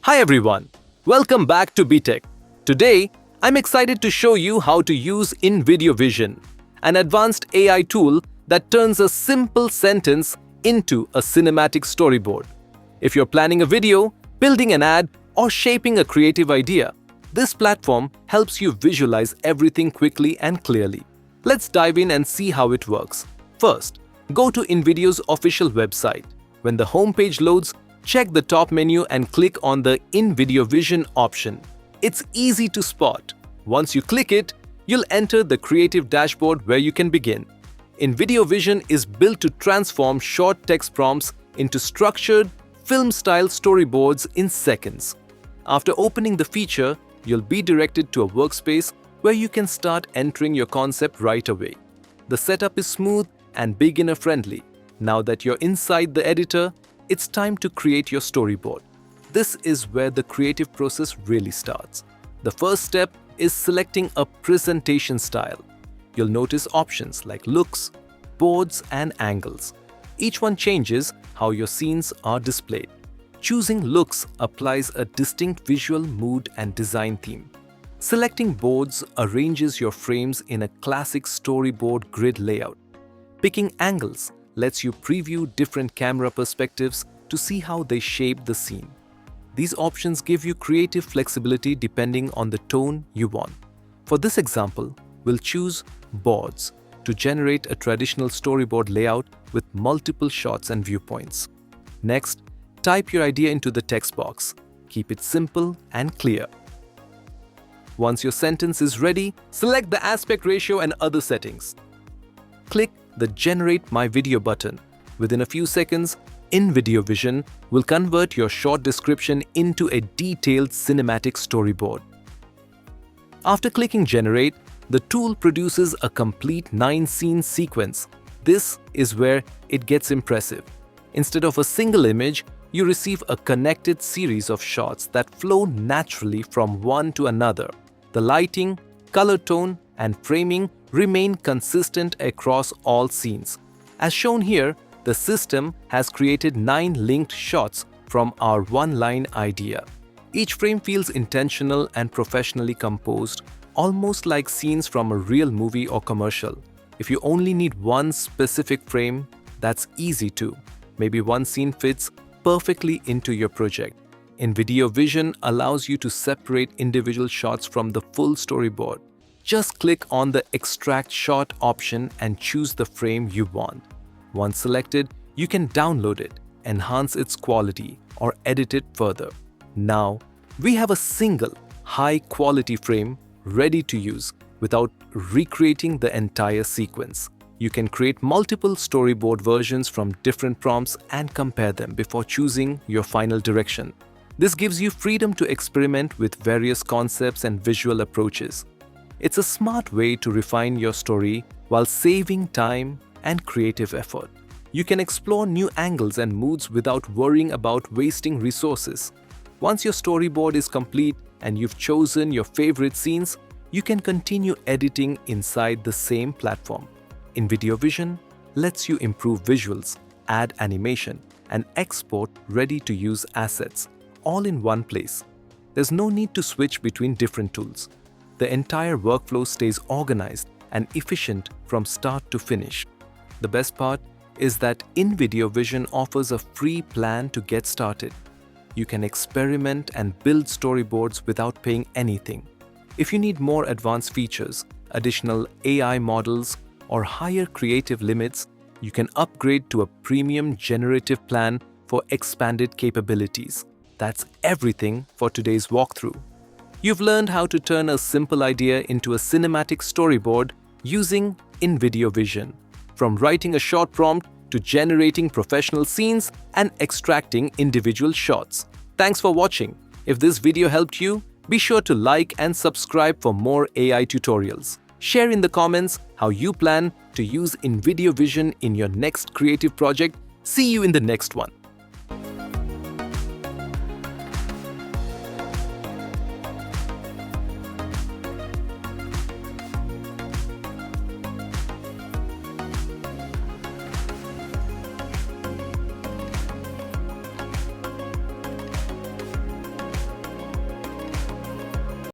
Hi everyone, welcome back to BTech. Today, I'm excited to show you how to use Invideo Vision, an advanced AI tool that turns a simple sentence into a cinematic storyboard. If you're planning a video, building an ad, or shaping a creative idea, this platform helps you visualize everything quickly and clearly. Let's dive in and see how it works. First, go to Invideo's official website. When the homepage loads, check the top menu and click on the Invideo Vision option. It's easy to spot. Once you click it, you'll enter the creative dashboard where you can begin. Invideo Vision is built to transform short text prompts into structured, film-style storyboards in seconds. After opening the feature, you'll be directed to a workspace where you can start entering your concept right away. The setup is smooth and beginner-friendly. Now that you're inside the editor, it's time to create your storyboard. This is where the creative process really starts. The first step is selecting a presentation style. You'll notice options like looks, boards, and angles. Each one changes how your scenes are displayed. Choosing looks applies a distinct visual mood and design theme. Selecting boards arranges your frames in a classic storyboard grid layout. Picking angles lets you preview different camera perspectives to see how they shape the scene. These options give you creative flexibility depending on the tone you want. For this example, we'll choose boards to generate a traditional storyboard layout with multiple shots and viewpoints. Next, type your idea into the text box. Keep it simple and clear. Once your sentence is ready, select the aspect ratio and other settings. Click the Generate My Video button. Within a few seconds, Invideo Vision will convert your short description into a detailed cinematic storyboard. After clicking Generate, the tool produces a complete 9-scene sequence. This is where it gets impressive. Instead of a single image, you receive a connected series of shots that flow naturally from one to another. The lighting, color tone, and framing remain consistent across all scenes. As shown here, the system has created 9 linked shots from our one-line idea. Each frame feels intentional and professionally composed, almost like scenes from a real movie or commercial. If you only need one specific frame, that's easy too. Maybe one scene fits perfectly into your project. Invideo Vision allows you to separate individual shots from the full storyboard. Just click on the Extract Shot option and choose the frame you want. Once selected, you can download it, enhance its quality, or edit it further. Now, we have a single, high-quality frame ready to use without recreating the entire sequence. You can create multiple storyboard versions from different prompts and compare them before choosing your final direction. This gives you freedom to experiment with various concepts and visual approaches. It's a smart way to refine your story while saving time and creative effort. You can explore new angles and moods without worrying about wasting resources. Once your storyboard is complete and you've chosen your favorite scenes, you can continue editing inside the same platform. Invideo Vision lets you improve visuals, add animation, and export ready-to-use assets, all in one place. There's no need to switch between different tools. The entire workflow stays organized and efficient from start to finish. The best part is that Invideo Vision offers a free plan to get started. You can experiment and build storyboards without paying anything. If you need more advanced features, additional AI models, or higher creative limits, you can upgrade to a premium generative plan for expanded capabilities. That's everything for today's walkthrough. You've learned how to turn a simple idea into a cinematic storyboard using Invideo Vision. From writing a short prompt to generating professional scenes and extracting individual shots. Thanks for watching. If this video helped you, be sure to like and subscribe for more AI tutorials. Share in the comments how you plan to use Invideo Vision in your next creative project. See you in the next one.